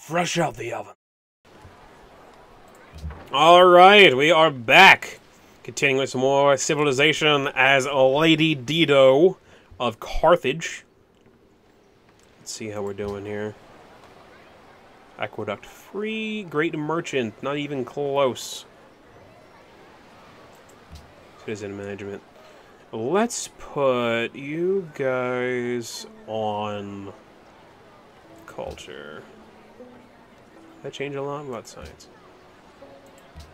fresh out the oven. Alright, we are back. Continuing with some more civilization as Lady Dido of Carthage. Let's see how we're doing here. Aqueduct free, great merchant, not even close. Citizen management. Let's put you guys on culture. Did that change a lot? What about science?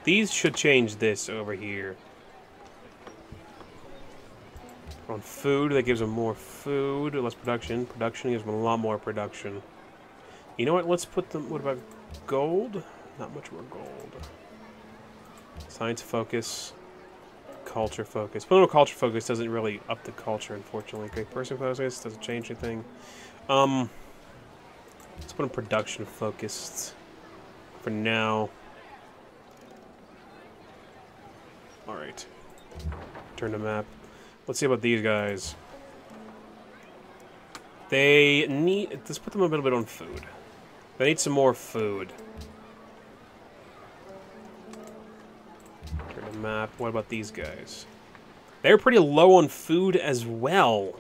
These should change this over here. On food, that gives them more food, less production. Production gives them a lot more production. You know what? Let's put them... What about gold? Not much more gold. Science focus. Culture focus. Putting on culture focus doesn't really up the culture, unfortunately. Great person focus doesn't change anything. Let's put in production focused for now. Alright. Turn the map. Let's see about these guys. They need... Let's put them a little bit on food. They need some more food. Turn the map. What about these guys? They're pretty low on food as well.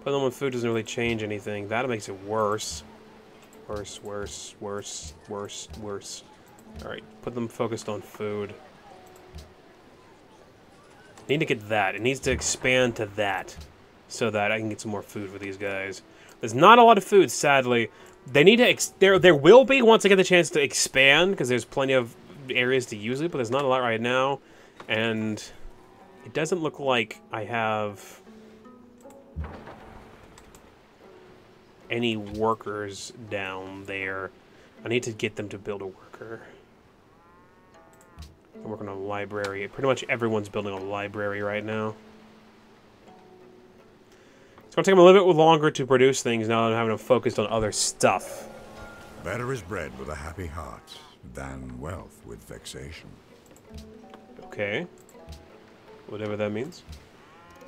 Putting them on food doesn't really change anything. That makes it worse. Worse, worse, worse, worse, worse. Alright, put them focused on food. Need to get that. It needs to expand to that, so that I can get some more food for these guys. There's not a lot of food, sadly. They need to. There will be once I get the chance to expand, because there's plenty of areas to use it, but there's not a lot right now, and it doesn't look like I have any workers down there. I need to get them to build a worker. I'm working on a library. Pretty much everyone's building a library right now. It's going to take them a little bit longer to produce things now that I'm having them focused on other stuff. Better is bread with a happy heart than wealth with vexation. Okay. Whatever that means.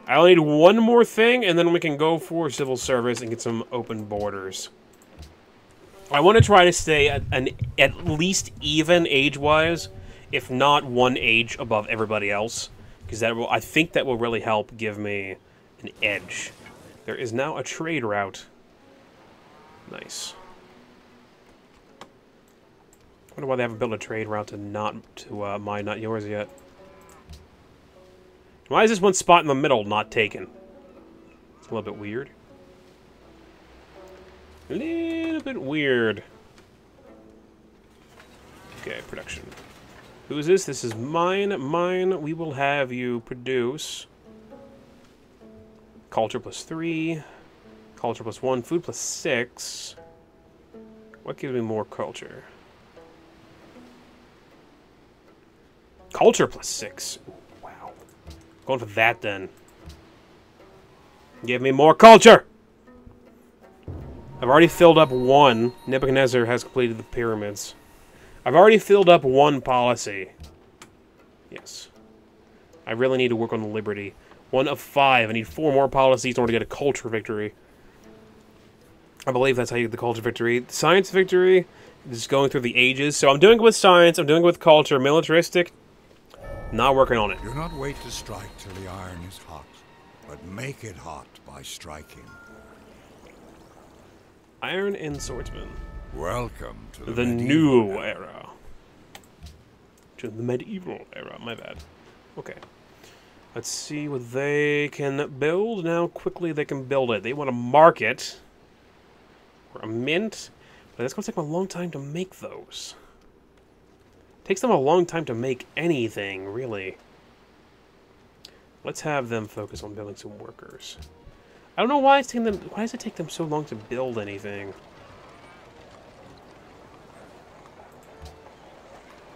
I only need one more thing, and then we can go for civil service and get some open borders. I want to try to stay at least even age-wise, if not one age above everybody else, because that will, I think that will really help give me an edge. There is now a trade route. Nice. I wonder why they haven't built a trade route to mine, not yours yet. Why is this one spot in the middle not taken? It's a little bit weird. A little bit weird. Okay, production. Who is this? This is mine. Mine. We will have you produce culture +3, culture +1, food +6. What gives me more culture? Culture +6. Ooh, wow. Going for that then. Give me more culture! I've already filled up one. Nebuchadnezzar has completed the pyramids. I've already filled up one policy. Yes. I really need to work on the liberty. 1 of 5. I need 4 more policies in order to get a culture victory. I believe that's how you get the culture victory. The science victory is going through the ages. So I'm doing it with science. I'm doing it with culture. Militaristic, not working on it. Do not wait to strike till the iron is hot, but make it hot by striking. Iron and swordsman. Welcome to The new era. To the medieval era, my bad. Okay. Let's see what they can build. Now, quickly they can build it. They want a market. Or a mint. But that's going to take them a long time to make those. It takes them a long time to make anything, really. Let's have them focus on building some workers. I don't know why it's taking them... Why does it take them so long to build anything?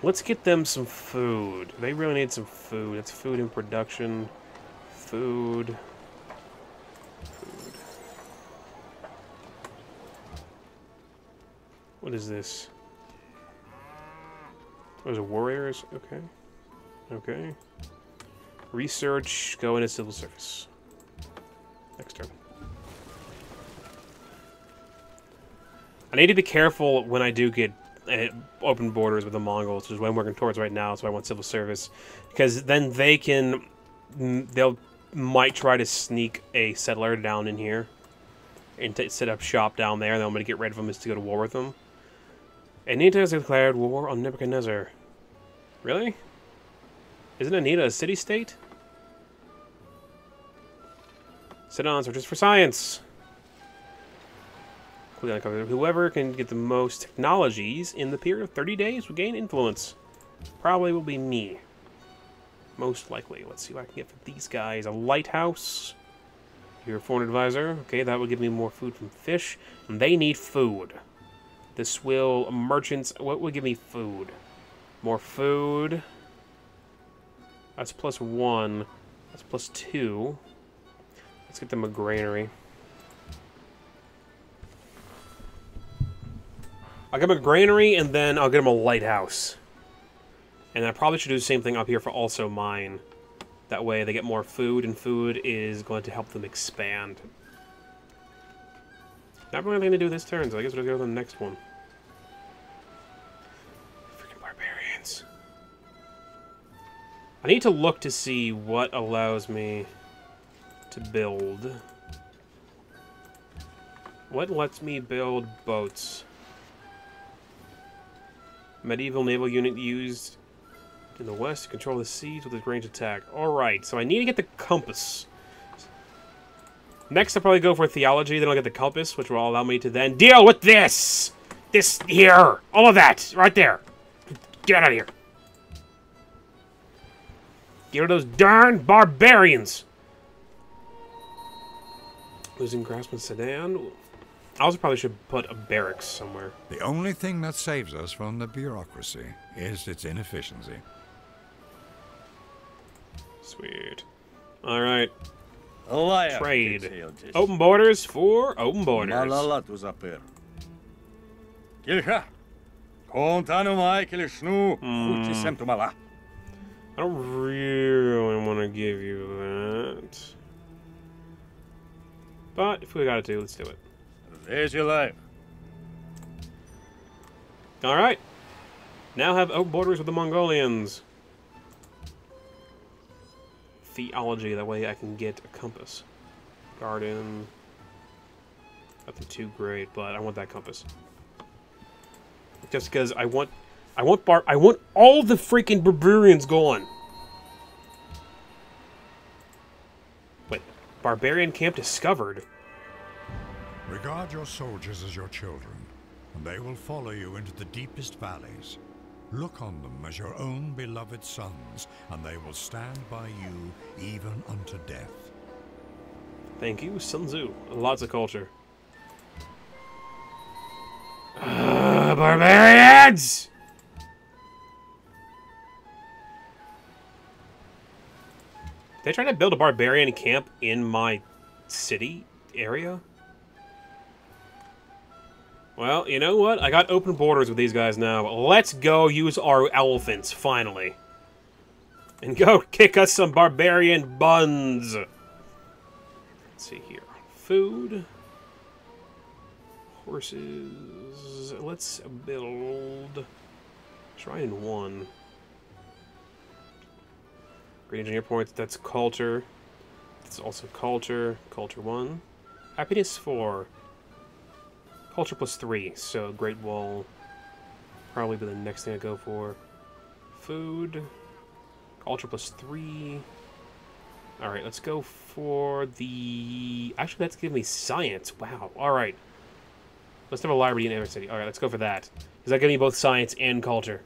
Let's get them some food. They really need some food. It's food in production. Food. Food. What is this? Those are warriors? Okay. Okay. Research. Go into civil service. Next turn. I need to be careful when I do get open borders with the Mongols, which is what I'm working towards right now, so I want civil service. Because then they can... might try to sneak a settler down in here and set up shop down there, and then I'm going to get rid of them is to go to war with them. Anita has declared war on Nebuchadnezzar. Really? Isn't Anita a city-state? Sit-ons are just for science. Whoever can get the most technologies in the period of 30 days will gain influence. Probably will be me. Most likely. Let's see what I can get for these guys. A lighthouse. You're a foreign advisor. Okay, that will give me more food from fish. And they need food. This will... merchants... what will give me food? More food. That's +1. That's +2. Let's get them a granary. I'll get them a granary, and then I'll get them a lighthouse. And I probably should do the same thing up here for also mine. That way they get more food, and food is going to help them expand. Not really anything to do this turn, so I guess we'll go to the next one. Freaking barbarians. I need to look to see what allows me to build. What lets me build boats? Medieval naval unit used in the west to control the seas with its range attack. Alright, so I need to get the compass. Next, I'll probably go for theology, then I'll get the compass, which will allow me to then deal with this! This here! All of that! Right there! Get out of here! Get rid of those darn barbarians! Losing Craftsman Sedan. I also probably should put a barracks somewhere. The only thing that saves us from the bureaucracy is its inefficiency. Sweet. Alright. Trade. Trade. Open borders for open borders. I don't really want to give you that. But if we gotta do, let's do it. There's your life. Alright. Now have open borders with the Mongolians. Theology, that way I can get a compass. Garden. Nothing too great, but I want that compass. Just because I want all the freaking barbarians gone. Wait, barbarian camp discovered. Regard your soldiers as your children, and they will follow you into the deepest valleys. Look on them as your own beloved sons, and they will stand by you even unto death. Thank you, Sun Tzu. Lots of culture. Barbarians! They trying to build a barbarian camp in my city area? Well, you know what? I got open borders with these guys now. Let's go use our elephants, finally. And go kick us some barbarian buns. Let's see here. Food. Horses. Let's build... Try in one. Great engineer points. That's culture. That's also culture. Culture 1. Happiness 4. Culture +3, so Great Wall. Probably be the next thing I go for. Food. Culture +3. Alright, let's go for the... Actually, that's giving me science. Wow. Alright. Let's have a library in every city. Alright, let's go for that. Because that gives me both science and culture.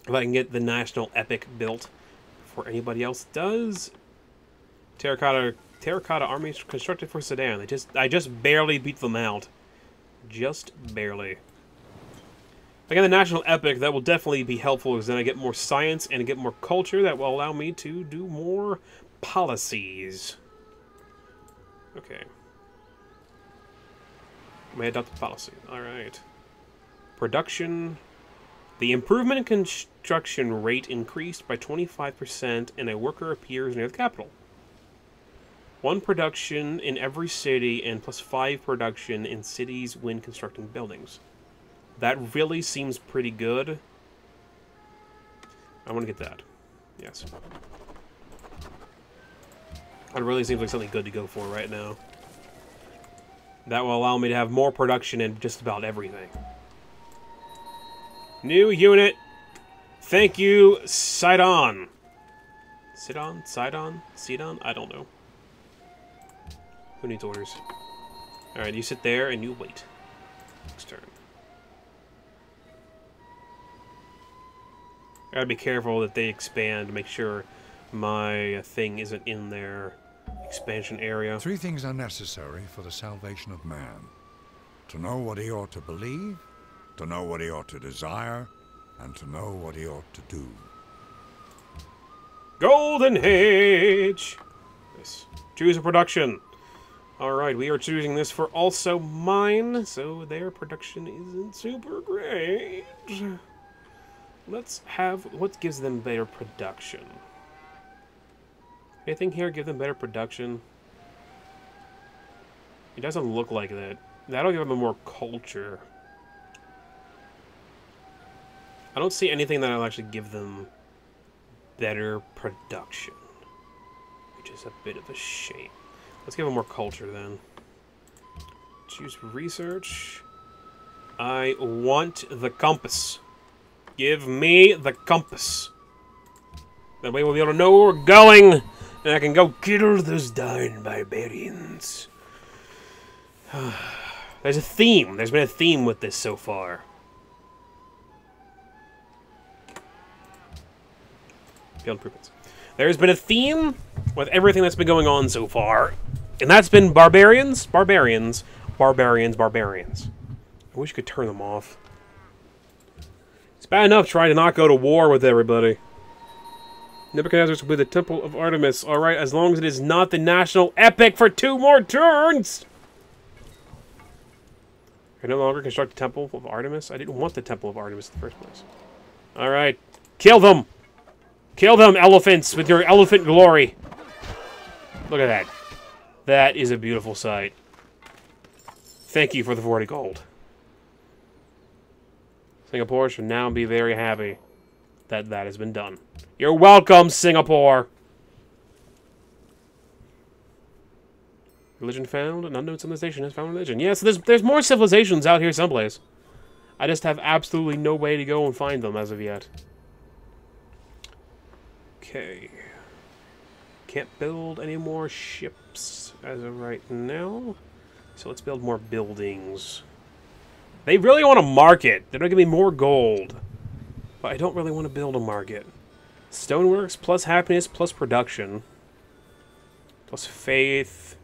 If I can get the national epic built before anybody else does. Terracotta armies constructed for Sudan. I just barely beat them out. Just barely. If I get the national epic, that will definitely be helpful, because then I get more science and I get more culture that will allow me to do more policies. Okay. May adopt the policy. Alright. Production. The improvement in construction rate increased by 25% and a worker appears near the capital. 1 production in every city and plus 5 production in cities when constructing buildings. That really seems pretty good. I want to get that. Yes. That really seems like something good to go for right now. That will allow me to have more production in just about everything. New unit. Thank you, Sidon. Sidon? Sidon? Sidon? I don't know. Who needs orders? Alright, you sit there and you wait. Next turn. Gotta be careful that they expand to make sure my thing isn't in their expansion area. 3 things are necessary for the salvation of man. To know what he ought to believe, to know what he ought to desire, and to know what he ought to do. Golden Age! Nice. Choose a production. Alright, we are choosing this for also mine, so their production isn't super great. Let's have... what gives them better production? Anything here give them better production? It doesn't look like that. That'll give them more culture. I don't see anything that'll actually give them better production. Which is a bit of a shame. Let's give them more culture then. Choose research. I want the compass. Give me the compass. That way we'll be able to know where we're going. And I can go kill those darn barbarians. There's a theme. There's been a theme with this so far. Field improvements. There's been a theme with everything that's been going on so far. And that's been barbarians, barbarians, barbarians, barbarians. I wish you could turn them off. It's bad enough trying to not go to war with everybody. Nebuchadnezzar's with the Temple of Artemis. Alright, as long as it is not the national epic for 2 more turns! I no longer construct the Temple of Artemis? I didn't want the Temple of Artemis in the first place. Alright. Kill them! Kill them, elephants, with your elephant glory! Look at that. That is a beautiful sight. Thank you for the 40 gold. Singapore should now be very happy that that has been done. You're welcome, Singapore! Religion found? An unknown civilization has found religion. Yes, there's more civilizations out here someplace. I just have absolutely no way to go and find them as of yet. Okay. Can't build any more ships as of right now. So let's build more buildings. They really want a market. They're going to give me more gold. But I don't really want to build a market. Stoneworks plus happiness plus production. Plus faith.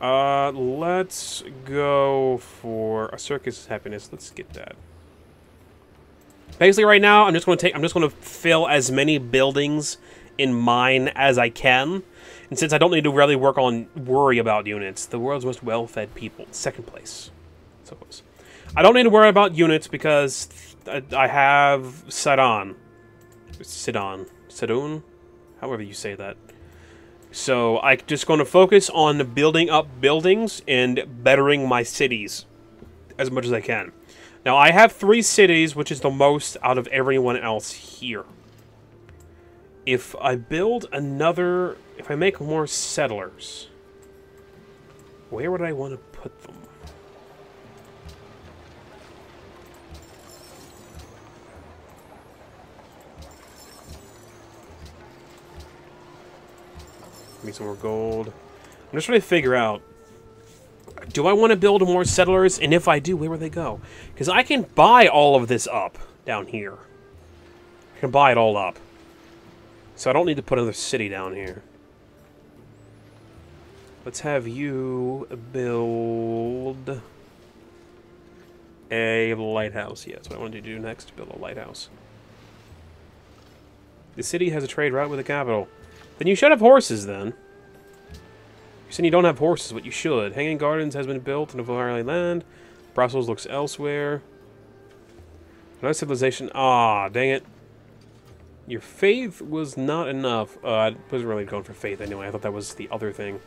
Let's go for a circus happiness. Let's get that. Basically right now I'm just going to fill as many buildings in mine as I can. And since I don't need to really worry about units, the world's most well-fed people, 2nd place. So close. I don't need to worry about units because I have Sidon. Sidon? However you say that. So I'm just going to focus on building up buildings and bettering my cities as much as I can. Now I have 3 cities, which is the most out of everyone else here. If I build another... if I make more settlers, where would I want to put them? Give me some more gold. I'm just trying to figure out, do I want to build more settlers? And if I do, where would they go? Because I can buy all of this up down here. I can buy it all up. So I don't need to put another city down here. Let's have you build a lighthouse. Yeah, that's what I wanted to do next. Build a lighthouse. The city has a trade route with the capital. Then you should have horses, then. You're saying you don't have horses, but you should. Hanging Gardens has been built in a Valley land. Brussels looks elsewhere. Another civilization. Ah, dang it. Your faith was not enough. I wasn't really going for faith anyway. I thought that was the other thing.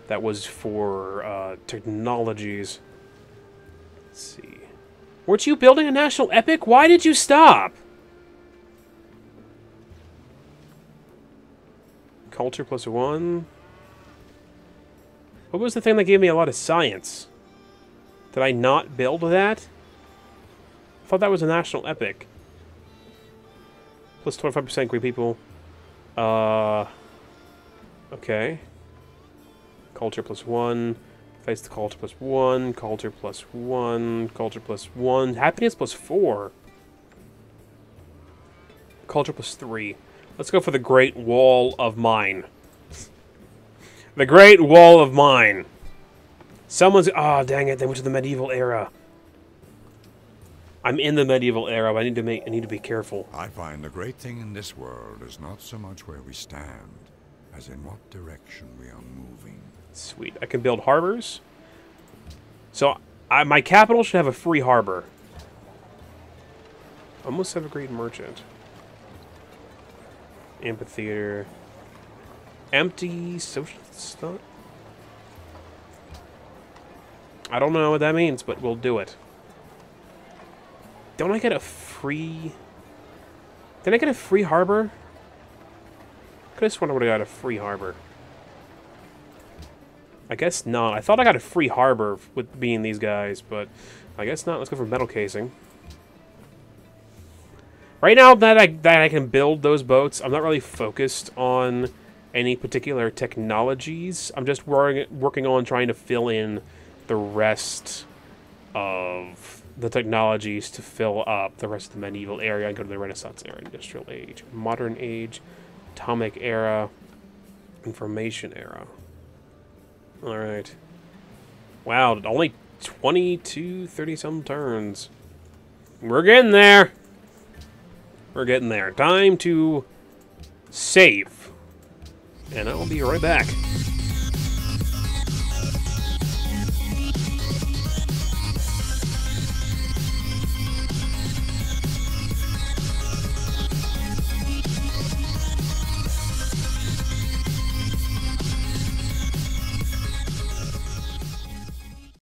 That was for technologies. Let's see. Weren't you building a national epic? Why did you stop? Culture +1. What was the thing that gave me a lot of science? Did I not build that? I thought that was a national epic. Plus 25% Greek people. Okay. Culture +1. Face the culture +1. Culture +1. Culture +1. Happiness +4. Culture +3. Let's go for the Great Wall of Mine. The Great Wall of Mine. Someone's... Oh, dang it. They went to the medieval era. I'm in the medieval era, but I need to be careful. I find the great thing in this world is not so much where we stand, as in what direction we are moving. Sweet. I can build harbors. So, my capital should have a free harbor. Almost have a great merchant. Amphitheater. Empty social stuff? I don't know what that means, but we'll do it. Don't I get a free... Did I get a free harbor? Could have sworn I would have got a free harbor. I guess not. I thought I got a free harbor with being these guys, but I guess not. Let's go for metal casing. Right now that I can build those boats, I'm not really focused on any particular technologies. I'm just working on trying to fill in the rest of the technologies to fill up the rest of the medieval area and go to the Renaissance era, Industrial Age, Modern Age, Atomic Era, Information Era. Alright. Wow, only 22, 30-some turns. We're getting there! We're getting there. Time to save. And I'll be right back.